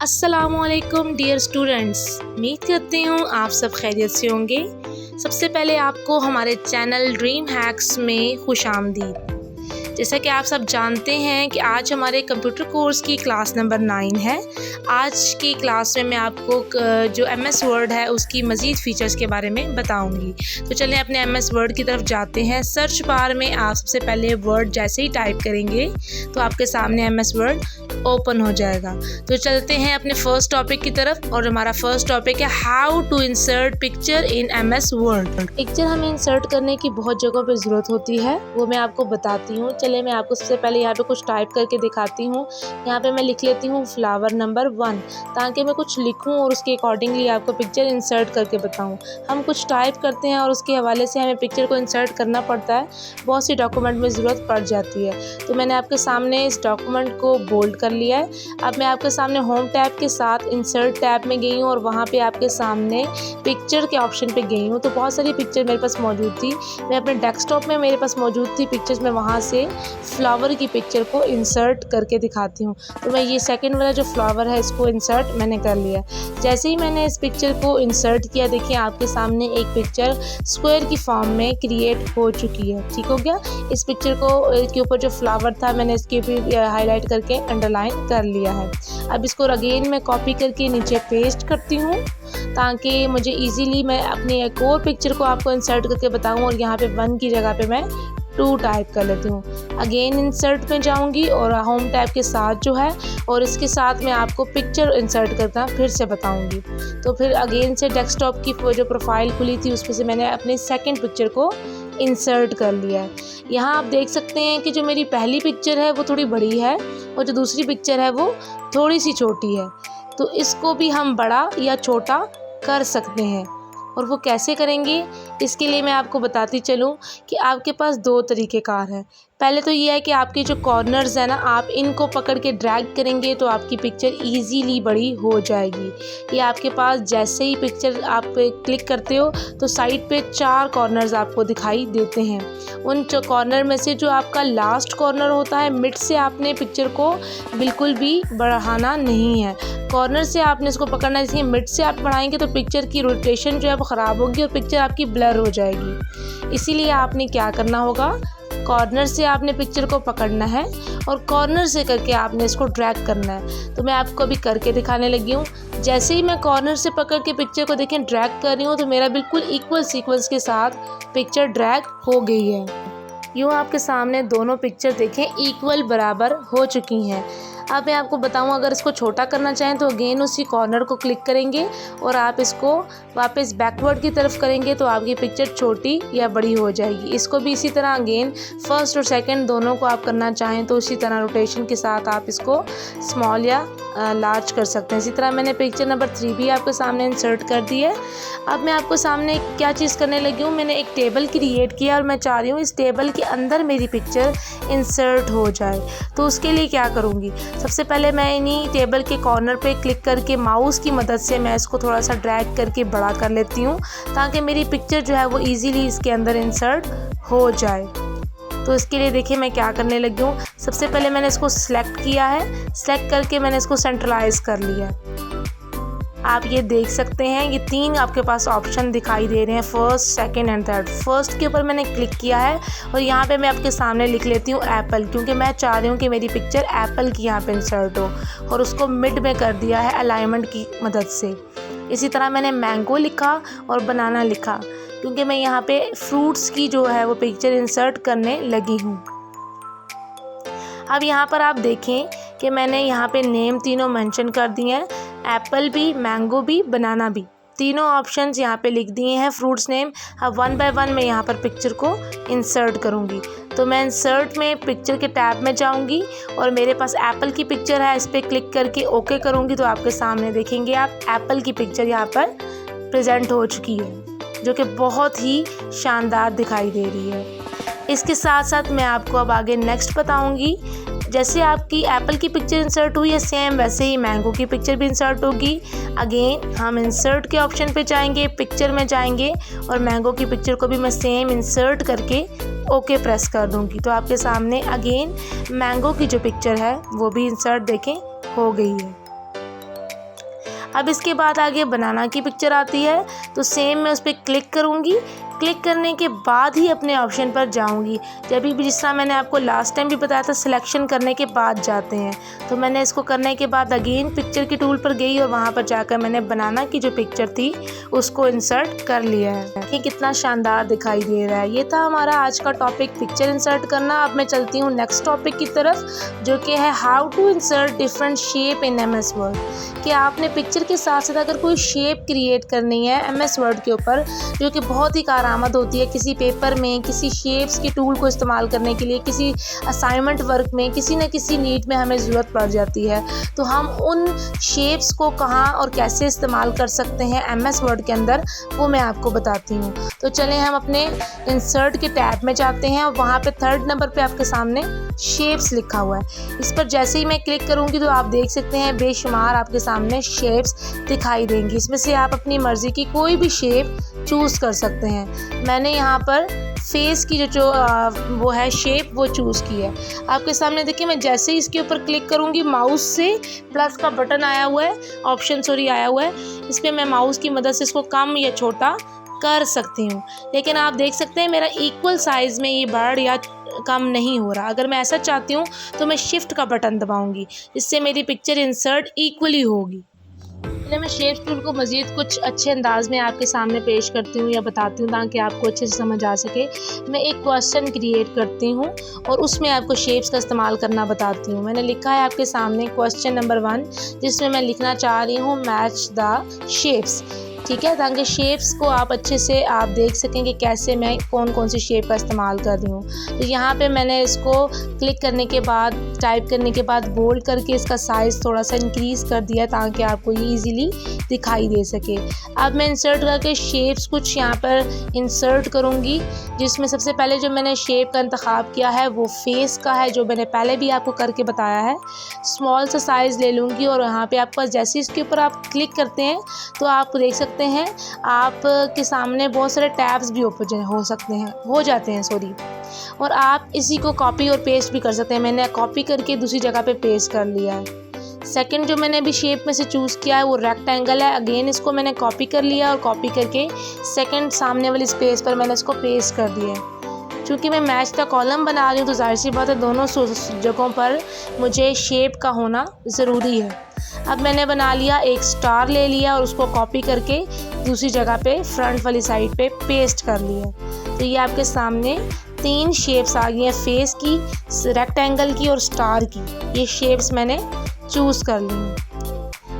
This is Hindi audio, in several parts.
अस्सलामुअलैकुम डियर स्टूडेंट्स, उम्मीद करती हूँ आप सब खैरियत से होंगे। सबसे पहले आपको हमारे चैनल ड्रीम हैक्स में खुश आमदीद। जैसा कि आप सब जानते हैं कि आज हमारे कंप्यूटर कोर्स की क्लास नंबर 9 है। आज की क्लास में मैं आपको जो MS वर्ड है उसकी मज़ीद फ़ीचर्स के बारे में बताऊंगी। तो चलें अपने MS वर्ड की तरफ जाते हैं। सर्च बार में आप सबसे पहले वर्ड जैसे ही टाइप करेंगे तो आपके सामने MS वर्ड ओपन हो जाएगा। तो चलते हैं अपने फर्स्ट टॉपिक की तरफ, और हमारा फर्स्ट टॉपिक है how to insert picture in MS word. Picture हमें इंसर्ट करने की बहुत जगहों पर ज़रूरत होती है, वो मैं आपको बताती हूँ। चले मैं आपको सबसे पहले यहाँ पे कुछ टाइप करके दिखाती हूँ। यहाँ पे मैं लिख लेती हूँ फ्लावर नंबर 1, ताकि मैं कुछ लिखूँ और उसके अकॉर्डिंगली आपको पिक्चर इंसर्ट करके बताऊँ। हम कुछ टाइप करते हैं और उसके हवाले से हमें पिक्चर को इंसर्ट करना पड़ता है, बहुत सी डॉक्यूमेंट में ज़रूरत पड़ जाती है। तो मैंने आपके सामने इस डॉक्यूमेंट को बोल्ड कर लिया है। अब मैं आपके सामने होम टैब के साथ इंसर्ट टैब में गई हूँ और वहाँ पे आपके सामने पिक्चर के ऑप्शन पे गई हूँ। तो बहुत सारी पिक्चर मेरे पास मौजूद थी, मैं अपने डेस्कटॉप में मेरे पास मौजूद थी पिक्चर्स में, वहाँ से फ्लावर की पिक्चर को इंसर्ट करके दिखाती हूँ। तो मैं ये सेकंड वाला जो फ्लावर है इसको इंसर्ट मैंने कर लिया। जैसे ही मैंने इस पिक्चर को इंसर्ट किया, देखिए आपके सामने एक पिक्चर स्क्वायर की फॉर्म में क्रिएट हो चुकी है। ठीक हो गया। इस पिक्चर को के ऊपर जो फ्लावर था मैंने इसके भी हाईलाइट करके अंडरलाइन कर लिया है। अब इसको अगेन मैं कॉपी करके नीचे पेस्ट करती हूँ, ताकि मुझे इजीली मैं अपनी एक और पिक्चर को आपको इंसर्ट करके बताऊँ। और यहाँ पे 1 की जगह पे मैं 2 टाइप कर लेती हूँ। अगेन इंसर्ट में जाऊँगी और होम टैब के साथ जो है, और इसके साथ मैं आपको पिक्चर इंसर्ट करना फिर से बताऊँगी। तो फिर अगेन से डेस्कटॉप की जो प्रोफाइल खुली थी उसमें से मैंने अपनी सेकंड पिक्चर को इंसर्ट कर लिया है। यहाँ आप देख सकते हैं कि जो मेरी पहली पिक्चर है वो थोड़ी बड़ी है और जो दूसरी पिक्चर है वो थोड़ी सी छोटी है। तो इसको भी हम बड़ा या छोटा कर सकते हैं, और वो कैसे करेंगे इसके लिए मैं आपको बताती चलूँ कि आपके पास 2 तरीक़ेकार हैं। पहले तो ये है कि आपके जो कॉर्नर्स हैं ना, आप इनको पकड़ के ड्रैग करेंगे तो आपकी पिक्चर इजीली बड़ी हो जाएगी। ये आपके पास जैसे ही पिक्चर आप क्लिक करते हो तो साइड पे 4 कॉर्नर्स आपको दिखाई देते हैं। उन कॉर्नर में से जो आपका लास्ट कॉर्नर होता है, मिड से आपने पिक्चर को बिल्कुल भी बढ़ाना नहीं है। कॉर्नर से आपने इसको पकड़ना है। जैसे मिड से आप बढ़ाएंगे तो पिक्चर की रोटेशन जो है वो ख़राब होगी और पिक्चर आपकी ब्लर हो जाएगी। इसीलिए आपने क्या करना होगा, कॉर्नर से आपने पिक्चर को पकड़ना है और कॉर्नर से करके आपने इसको ड्रैग करना है। तो मैं आपको अभी करके दिखाने लगी हूँ। जैसे ही मैं कॉर्नर से पकड़ के पिक्चर को देखें ड्रैग कर रही हूँ, तो मेरा बिल्कुल इक्वल सीक्वेंस के साथ पिक्चर ड्रैग हो गई है। यूँ आपके सामने दोनों पिक्चर देखें इक्वल बराबर हो चुकी हैं। अब मैं आपको बताऊं, अगर इसको छोटा करना चाहें तो अगेन उसी कॉर्नर को क्लिक करेंगे और आप इसको वापस बैकवर्ड की तरफ करेंगे तो आपकी पिक्चर छोटी या बड़ी हो जाएगी। इसको भी इसी तरह अगेन फर्स्ट और सेकंड दोनों को आप करना चाहें तो इसी तरह रोटेशन के साथ आप इसको स्मॉल या लार्ज कर सकते हैं। इसी तरह मैंने पिक्चर नंबर 3 भी आपके सामने इंसर्ट कर दी है। अब मैं आपको सामने क्या चीज़ करने लगी हूँ, मैंने एक टेबल क्रिएट किया और मैं चाह रही हूँ इस टेबल के अंदर मेरी पिक्चर इंसर्ट हो जाए। तो उसके लिए क्या करूँगी, सबसे पहले मैं इन्हीं टेबल के कॉर्नर पे क्लिक करके माउस की मदद से मैं इसको थोड़ा सा ड्रैग करके बड़ा कर लेती हूँ, ताकि मेरी पिक्चर जो है वो ईज़िली इसके अंदर इंसर्ट हो जाए। तो इसके लिए देखिए मैं क्या करने लगी हूँ, सबसे पहले मैंने इसको सिलेक्ट किया है, सिलेक्ट करके मैंने इसको सेंट्रलाइज कर लिया। आप ये देख सकते हैं ये 3 आपके पास ऑप्शन दिखाई दे रहे हैं, first, second and third. First के ऊपर मैंने क्लिक किया है और यहाँ पे मैं आपके सामने लिख लेती हूँ एप्पल, क्योंकि मैं चाह रही हूँ कि मेरी पिक्चर एप्पल की यहाँ पे इंसर्ट हो, और उसको मिड में कर दिया है अलाइनमेंट की मदद से। इसी तरह मैंने मैंगो लिखा और बनाना लिखा, क्योंकि मैं यहाँ पे फ्रूट्स की जो है वो पिक्चर इंसर्ट करने लगी हूँ। अब यहाँ पर आप देखें कि मैंने यहाँ पे नेम तीनों मेंशन कर दिए हैं, एप्पल भी, मैंगो भी, बनाना भी, तीनों ऑप्शंस यहाँ पे लिख दिए हैं फ्रूट्स नेम। अब 1 बाय 1 मैं यहाँ पर पिक्चर को इंसर्ट करूँगी। तो मैं इंसर्ट में पिक्चर के टैब में जाऊँगी और मेरे पास एप्पल की पिक्चर है, इस पर क्लिक करके ओके करूँगी तो आपके सामने देखेंगे आप एप्पल की पिक्चर यहाँ पर प्रेजेंट हो चुकी है, जो कि बहुत ही शानदार दिखाई दे रही है। इसके साथ साथ मैं आपको अब आगे नेक्स्ट बताऊंगी। जैसे आपकी एप्पल की पिक्चर इंसर्ट हुई है, सेम वैसे ही मैंगो की पिक्चर भी इंसर्ट होगी। अगेन हम इंसर्ट के ऑप्शन पे जाएंगे, पिक्चर में जाएंगे और मैंगो की पिक्चर को भी मैं सेम इंसर्ट करके ओके प्रेस कर दूंगी। तो आपके सामने अगेन मैंगो की जो पिक्चर है वो भी इंसर्ट देखें हो गई है। अब इसके बाद आगे बनाना की पिक्चर आती है, तो सेम मैं उस पर क्लिक करूँगी। क्लिक करने के बाद ही अपने ऑप्शन पर जाऊंगी। जब भी जिस तरह मैंने आपको लास्ट टाइम भी बताया था, सिलेक्शन करने के बाद जाते हैं। तो मैंने इसको करने के बाद अगेन पिक्चर के टूल पर गई और वहाँ पर जाकर मैंने बनाना की जो पिक्चर थी उसको इंसर्ट कर लिया है। कि कितना शानदार दिखाई दे रहा है। ये था हमारा आज का टॉपिक, पिक्चर इंसर्ट करना। अब मैं चलती हूँ नेक्स्ट टॉपिक की तरफ, जो कि है how to insert different shape in MS word. कि आपने पिक्चर के साथ साथ अगर कोई शेप क्रिएट करनी है MS वर्ड के ऊपर, जो कि बहुत ही कारआमद होती है किसी पेपर में, किसी शेप्स के टूल को इस्तेमाल करने के लिए, किसी असाइनमेंट वर्क में, किसी न किसी नीड में हमें ज़रूरत पड़ जाती है, तो हम उन शेप्स को कहाँ और कैसे इस्तेमाल कर सकते हैं MS वर्ड के अंदर, वो मैं आपको बताती हूँ। तो चलें हम अपने इंसर्ट के टैब में जाते हैं और वहाँ पे 3rd नंबर पे आपके सामने शेप्स लिखा हुआ है। इस पर जैसे ही मैं क्लिक करूँगी तो आप देख सकते हैं बेशुमार आपके सामने शेप्स दिखाई देंगी। इसमें से आप अपनी मर्ज़ी की कोई भी शेप चूज़ कर सकते हैं। मैंने यहाँ पर फेस की जो वो है शेप वो चूज़ की है। आपके सामने देखिए, मैं जैसे ही इसके ऊपर क्लिक करूँगी, माउस से प्लस का बटन आया हुआ है, ऑप्शन आया हुआ है, इस पर मैं माउस की मदद से इसको कम या छोटा कर सकती हूँ। लेकिन आप देख सकते हैं मेरा इक्वल साइज़ में ये बढ़ या कम नहीं हो रहा। अगर मैं ऐसा चाहती हूँ तो मैं शिफ्ट का बटन दबाऊंगी, जिससे मेरी पिक्चर इंसर्ट इक्वली होगी। पहले मैं शेप्स टूल को मज़ीद कुछ अच्छे अंदाज में आपके सामने पेश करती हूँ या बताती हूँ, ताकि आपको अच्छे से समझ आ सके। मैं एक क्वेश्चन क्रिएट करती हूँ और उसमें आपको शेप्स का इस्तेमाल करना बताती हूँ। मैंने लिखा है आपके सामने क्वेश्चन नंबर 1, जिसमें मैं लिखना चाह रही हूँ मैच द शेप्स। ठीक है, ताकि शेप्स को आप अच्छे से आप देख सकें कि कैसे मैं कौन कौन सी शेप का इस्तेमाल कर रही हूँ। तो यहाँ पे मैंने इसको क्लिक करने के बाद, टाइप करने के बाद बोल्ड करके इसका साइज़ थोड़ा सा इंक्रीज़ कर दिया, ताकि आपको ये इजीली दिखाई दे सके। अब मैं इंसर्ट करके शेप्स कुछ यहाँ पर इंसर्ट करूँगी, जिसमें सबसे पहले जो मैंने शेप का इंतखाब किया है वो फेस का है, जो मैंने पहले भी आपको करके बताया है। स्मॉल सा साइज़ ले लूँगी और यहाँ पे आपके पास जैसे इसके ऊपर आप क्लिक करते हैं तो आप देख सकते हैं आपके सामने बहुत सारे टैब्स भी ओपन हो जाते हैं सॉरी। और आप इसी को कॉपी और पेस्ट भी कर सकते हैं। मैंने कॉपी करके दूसरी जगह पे पेस्ट कर लिया है। सेकंड जो मैंने अभी शेप में से चूज़ किया है वो रेक्टेंगल है। अगेन इसको मैंने कॉपी कर लिया और कॉपी करके सेकंड सामने वाली स्पेस पर मैंने इसको पेस्ट कर दिया है। चूँकि मैं मैच द कॉलम बना रही हूँ तो जाहिर सी बात है दोनों जगहों पर मुझे शेप का होना ज़रूरी है। अब मैंने बना लिया, एक स्टार ले लिया और उसको कॉपी करके दूसरी जगह पे फ्रंट वाली साइड पे पेस्ट कर लिया। तो ये आपके सामने 3 शेप्स आ गई हैं, फेस की, रेक्टेंगल की और स्टार की। ये शेप्स मैंने चूज़ कर ली।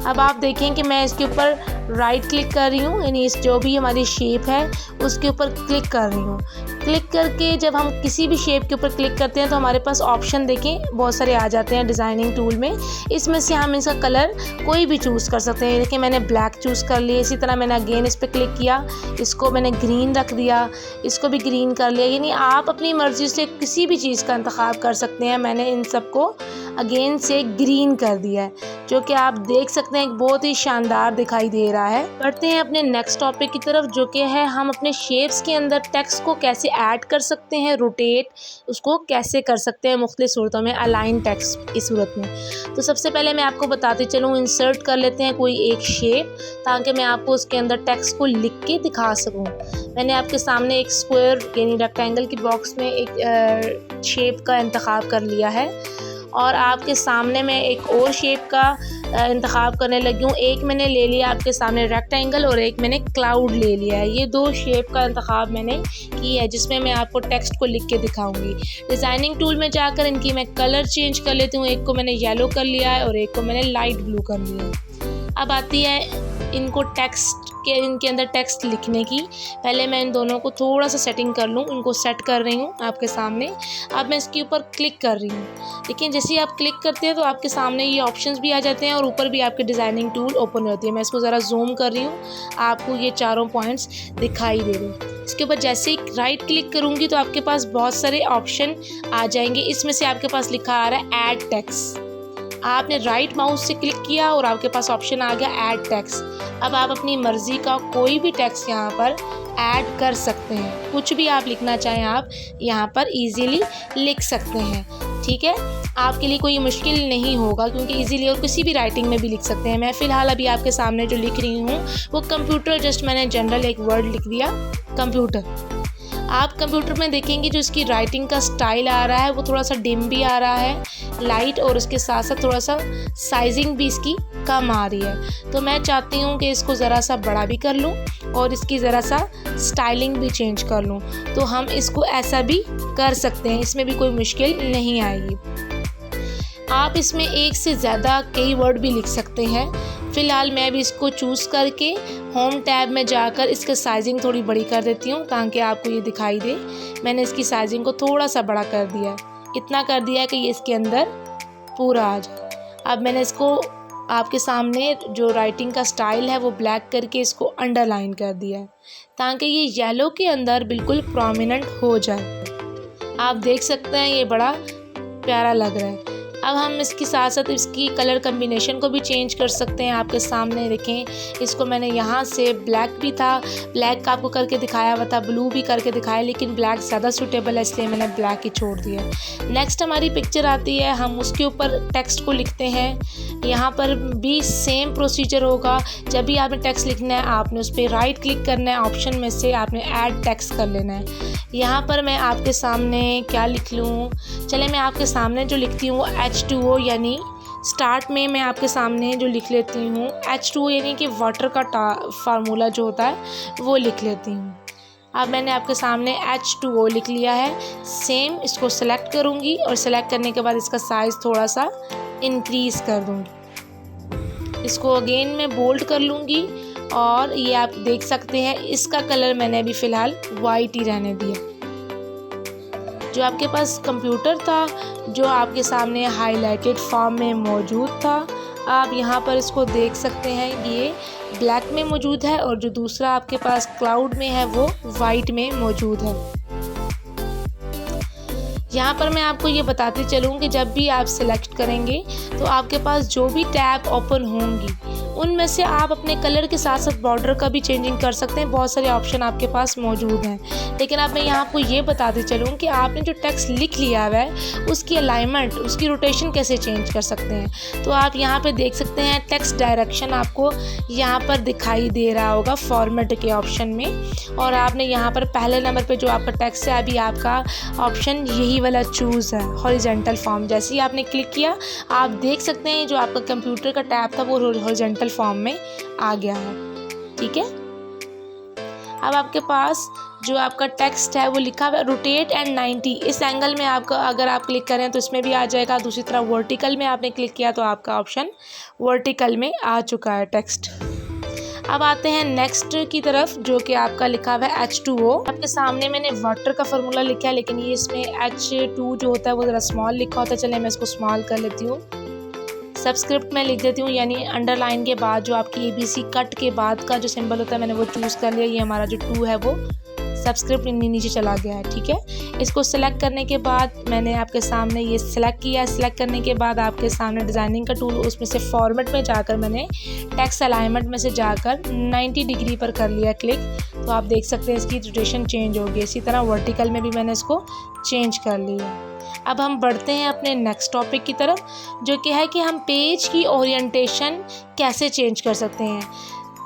अब आप देखें कि मैं इसके ऊपर राइट क्लिक कर रही हूँ, यानी इस जो भी हमारी शेप है उसके ऊपर क्लिक कर रही हूँ। क्लिक करके जब हम किसी भी शेप के ऊपर क्लिक करते हैं तो हमारे पास ऑप्शन देखें बहुत सारे आ जाते हैं डिज़ाइनिंग टूल में। इसमें से हम इसका कलर कोई भी चूज़ कर सकते हैं। देखिए मैंने ब्लैक चूज़ कर लिया। इसी तरह मैंने अगेन इस पर क्लिक किया, इसको मैंने ग्रीन रख दिया, इसको भी ग्रीन कर लिया। यानी आप अपनी मर्ज़ी से किसी भी चीज़ का इंतखाब कर सकते हैं। मैंने इन सबको अगेन से ग्रीन कर दिया है, जो कि आप देख सकते हैं बहुत ही शानदार दिखाई दे रहा है। बढ़ते हैं अपने नेक्स्ट टॉपिक की तरफ, जो कि है हम अपने शेप्स के अंदर टेक्स्ट को कैसे ऐड कर सकते हैं, रोटेट उसको कैसे कर सकते हैं मुख्तलिफ सूरतों में, अलाइन टेक्स्ट की सूरत में। तो सबसे पहले मैं आपको बताती चलूँ, इंसर्ट कर लेते हैं कोई एक शेप, ताकि मैं आपको उसके अंदर टेक्स्ट को लिख के दिखा सकूँ। मैंने आपके सामने एक स्क्वायर यानी रेक्टेंगल की बॉक्स में एक शेप का इंतखाब कर लिया है और आपके सामने मैं एक और शेप का इंतखाब करने लगी हूँ। एक मैंने ले लिया आपके सामने रेक्टेंगल और एक मैंने क्लाउड ले लिया है। ये 2 शेप का इंतखाब मैंने की है, जिसमें मैं आपको टेक्स्ट को लिख के दिखाऊंगी। डिज़ाइनिंग टूल में जाकर इनकी मैं कलर चेंज कर लेती हूँ। एक को मैंने येलो कर लिया है और एक को मैंने लाइट ब्लू कर लिया है। अब आती है इनको इनके अंदर टेक्स्ट लिखने की। पहले मैं इन दोनों को थोड़ा सा सेटिंग कर लूँ, इनको सेट कर रही हूँ आपके सामने। अब मैं इसके ऊपर क्लिक कर रही हूँ। लेकिन जैसे ही आप क्लिक करते हैं तो आपके सामने ये ऑप्शंस भी आ जाते हैं और ऊपर भी आपके डिज़ाइनिंग टूल ओपन होती है। मैं इसको ज़रा जूम कर रही हूँ, आपको ये चारों पॉइंट्स दिखाई दे रहे हैं। इसके ऊपर जैसे ही राइट क्लिक करूँगी तो आपके पास बहुत सारे ऑप्शन आ जाएंगे। इसमें से आपके पास लिखा आ रहा है ऐड टेक्स्ट। आपने राइट माउस से क्लिक किया और आपके पास ऑप्शन आ गया ऐड टेक्स्ट। अब आप अपनी मर्ज़ी का कोई भी टेक्स्ट यहाँ पर ऐड कर सकते हैं। कुछ भी आप लिखना चाहें आप यहाँ पर इजीली लिख सकते हैं। ठीक है, आपके लिए कोई मुश्किल नहीं होगा क्योंकि इजीली और किसी भी राइटिंग में भी लिख सकते हैं। मैं फ़िलहाल अभी आपके सामने जो लिख रही हूँ वो कंप्यूटर, जस्ट मैंने जनरल एक वर्ड लिख दिया कंप्यूटर। आप कंप्यूटर में देखेंगे जो इसकी राइटिंग का स्टाइल आ रहा है वो थोड़ा सा डिम भी आ रहा है, लाइट, और उसके साथ साथ थोड़ा सा साइजिंग भी इसकी कम आ रही है। तो मैं चाहती हूँ कि इसको ज़रा सा बड़ा भी कर लूँ और इसकी ज़रा सा स्टाइलिंग भी चेंज कर लूँ। तो हम इसको ऐसा भी कर सकते हैं, इसमें भी कोई मुश्किल नहीं आएगी। आप इसमें एक से ज़्यादा कई वर्ड भी लिख सकते हैं। फ़िलहाल मैं भी इसको चूज़ करके होम टैब में जाकर इसका साइजिंग थोड़ी बड़ी कर देती हूँ ताकि आपको ये दिखाई दे। मैंने इसकी साइजिंग को थोड़ा सा बड़ा कर दिया है, इतना कर दिया है कि ये इसके अंदर पूरा आ जाए। अब मैंने इसको आपके सामने जो राइटिंग का स्टाइल है वो ब्लैक करके इसको अंडरलाइन कर दिया है ताकि ये येलो के अंदर बिल्कुल प्रोमिनेंट हो जाए। आप देख सकते हैं ये बड़ा प्यारा लग रहा है। अब हम इसके साथ साथ इसकी कलर कम्बिनेशन को भी चेंज कर सकते हैं। आपके सामने देखें, इसको मैंने यहाँ से ब्लैक भी था, ब्लैक का आपको करके दिखाया हुआ था, ब्लू भी करके दिखाया, लेकिन ब्लैक ज़्यादा सूटेबल है इसलिए मैंने ब्लैक ही छोड़ दिया। नेक्स्ट हमारी पिक्चर आती है, हम उसके ऊपर टेक्स्ट को लिखते हैं। यहाँ पर भी सेम प्रोसीजर होगा। जब भी आपने टेक्स्ट लिखना है आपने उस पर राइट क्लिक करना है, ऑप्शन में से आपने ऐड टेक्स्ट कर लेना है। यहाँ पर मैं आपके सामने क्या लिख लूँ, चले मैं आपके सामने जो लिखती हूँ वो H2O यानी स्टार्ट में मैं आपके सामने जो लिख लेती हूँ H2O यानी कि वाटर का फार्मूला जो होता है वो लिख लेती हूँ। अब मैंने आपके सामने H2O लिख लिया है। सेम इसको सेलेक्ट करूँगी और सेलेक्ट करने के बाद इसका साइज़ थोड़ा सा इंक्रीज़ कर दूँगी। इसको अगेन मैं बोल्ड कर लूँगी और ये आप देख सकते हैं इसका कलर मैंने अभी फ़िलहाल वाइट ही रहने दिया। जो आपके पास कंप्यूटर था जो आपके सामने हाईलाइटेड फॉर्म में मौजूद था, आप यहाँ पर इसको देख सकते हैं ये ब्लैक में मौजूद है और जो दूसरा आपके पास क्लाउड में है वो वाइट में मौजूद है। यहाँ पर मैं आपको ये बताते चलूँ कि जब भी आप सिलेक्ट करेंगे तो आपके पास जो भी टैब ओपन होंगी उनमें से आप अपने कलर के साथ साथ बॉर्डर का भी चेंजिंग कर सकते हैं। बहुत सारे ऑप्शन आपके पास मौजूद हैं, लेकिन अब मैं यहाँ आपको ये बताते चलूँ कि आपने जो टेक्स्ट लिख लिया हुआ है उसकी अलाइनमेंट, उसकी रोटेशन कैसे चेंज कर सकते हैं। तो आप यहाँ पे देख सकते हैं टेक्स्ट डायरेक्शन आपको यहाँ पर दिखाई दे रहा होगा फॉर्मेट के ऑप्शन में, और आपने यहाँ पर पहले नंबर पर जो आपका टेक्स्ट है अभी आपका ऑप्शन यही वाला चूज़ है हॉरिजॉन्टल फॉर्म। जैसे ही आपने क्लिक किया आप देख सकते हैं जो आपका कंप्यूटर का टैब था वो हॉरिजॉन्टल फॉर्म में आ गया है। ठीक है, अब आपके पास जो आपका टेक्स्ट है वो लिखा हुआ है रोटेट एंड 90। इस एंगल में आपका अगर आप क्लिक करें तो इसमें भी आ जाएगा। दूसरी तरफ वर्टिकल में आपने क्लिक किया तो आपका ऑप्शन वर्टिकल में आ चुका है टेक्स्ट। अब आते हैं नेक्स्ट की तरफ जो कि आपका लिखा हुआ है H2O। आपके सामने मैंने वाटर का फार्मूला लिखा है, लेकिन ये इसमें H2 जो होता है वो ज़रा स्मॉल लिखा होता है। चलिए मैं इसको स्मॉल कर लेती हूँ, सबस्क्रिप्ट में लिख देती हूँ, यानी अंडरलाइन के बाद जो आपकी ABC कट के बाद का जो सिंबल होता है मैंने वो चूज़ कर लिया। ये हमारा जो 2 है वो सबस्क्रिप्ट नीचे चला गया है। ठीक है, इसको सेलेक्ट करने के बाद मैंने आपके सामने ये सेलेक्ट किया है। सेलेक्ट करने के बाद आपके सामने डिज़ाइनिंग का टूल, उसमें से फॉर्मेट में जाकर मैंने टेक्स्ट अलाइनमेंट में से जाकर 90 डिग्री पर कर लिया क्लिक। तो आप देख सकते हैं इसकी रोटेशन चेंज होगी। इसी तरह वर्टिकल में भी मैंने इसको चेंज कर लिया। अब हम बढ़ते हैं अपने नेक्स्ट टॉपिक की तरफ जो कि है कि हम पेज की ओरिएंटेशन कैसे चेंज कर सकते हैं।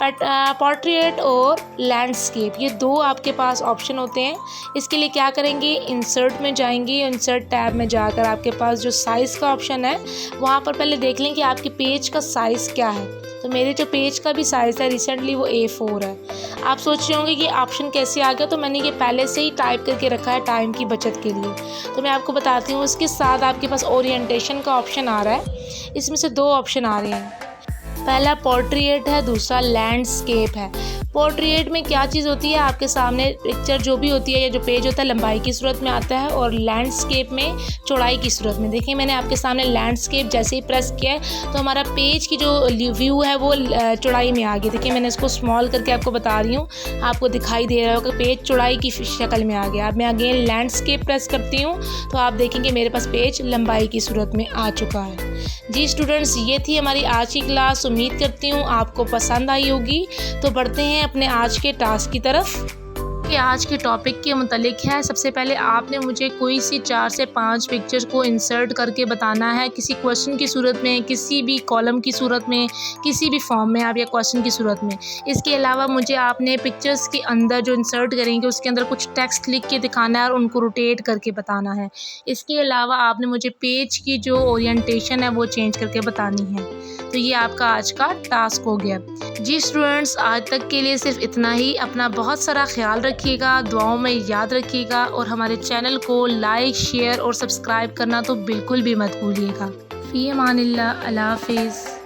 पोर्ट्रेट और लैंडस्केप, ये दो आपके पास ऑप्शन होते हैं। इसके लिए क्या करेंगे, इंसर्ट में जाएंगे, इंसर्ट टैब में जाकर आपके पास जो साइज़ का ऑप्शन है वहाँ पर पहले देख लें कि आपके पेज का साइज़ क्या है। तो मेरे जो पेज का भी साइज़ है रिसेंटली वो A4 है। आप सोच रहे होंगे कि ऑप्शन कैसे आ गया, तो मैंने ये पहले से ही टाइप करके रखा है टाइम की बचत के लिए। तो मैं आपको बताती हूँ, उसके साथ आपके पास ओरिएंटेशन का ऑप्शन आ रहा है। इसमें से दो ऑप्शन आ रहे हैं, पहला पोर्ट्रेट है, दूसरा लैंडस्केप है। पोर्ट्रेट में क्या चीज़ होती है, आपके सामने पिक्चर जो भी होती है या जो पेज होता है लंबाई की सूरत में आता है, और लैंडस्केप में चौड़ाई की सूरत में। देखिए मैंने आपके सामने लैंडस्केप जैसे ही प्रेस किया है तो हमारा पेज की जो व्यू है वो चौड़ाई में आ गई। देखिए मैंने इसको स्मॉल करके आपको बता रही हूँ, आपको दिखाई दे रहा होगा कि पेज चौड़ाई की शक्ल में आ गया। अब मैं अगेन लैंडस्केप प्रेस करती हूँ तो आप देखेंगे मेरे पास पेज लंबाई की सूरत में आ चुका है। जी स्टूडेंट्स, ये थी हमारी आज की क्लास। उम्मीद करती हूँ आपको पसंद आई होगी। तो बढ़ते हैं अपने आज के टास्क की तरफ। कि आज के टॉपिक के मुतालिक है। सबसे पहले आपने मुझे कोई सी 4 से 5 पिक्चर्स को इंसर्ट करके बताना है, किसी क्वेश्चन की सूरत में, किसी भी कॉलम की सूरत में, किसी भी फॉर्म में आप या क्वेश्चन की सूरत में। इसके अलावा मुझे आपने पिक्चर्स के अंदर जो इंसर्ट करेंगे उसके अंदर कुछ टेक्स्ट लिख के दिखाना है और उनको रोटेट करके बताना है। इसके अलावा आपने मुझे पेज की जो ओरिएंटेशन है वो चेंज करके बतानी है। तो ये आपका आज का टास्क हो गया। जी स्टूडेंट्स, आज तक के लिए सिर्फ इतना ही। अपना बहुत सारा ख्याल रखिएगा, दुआओं में याद रखिएगा और हमारे चैनल को लाइक, शेयर और सब्सक्राइब करना तो बिल्कुल भी मत भूलिएगा। फ़ी अमानिल्लाह, अल्लाह हाफ़िज़।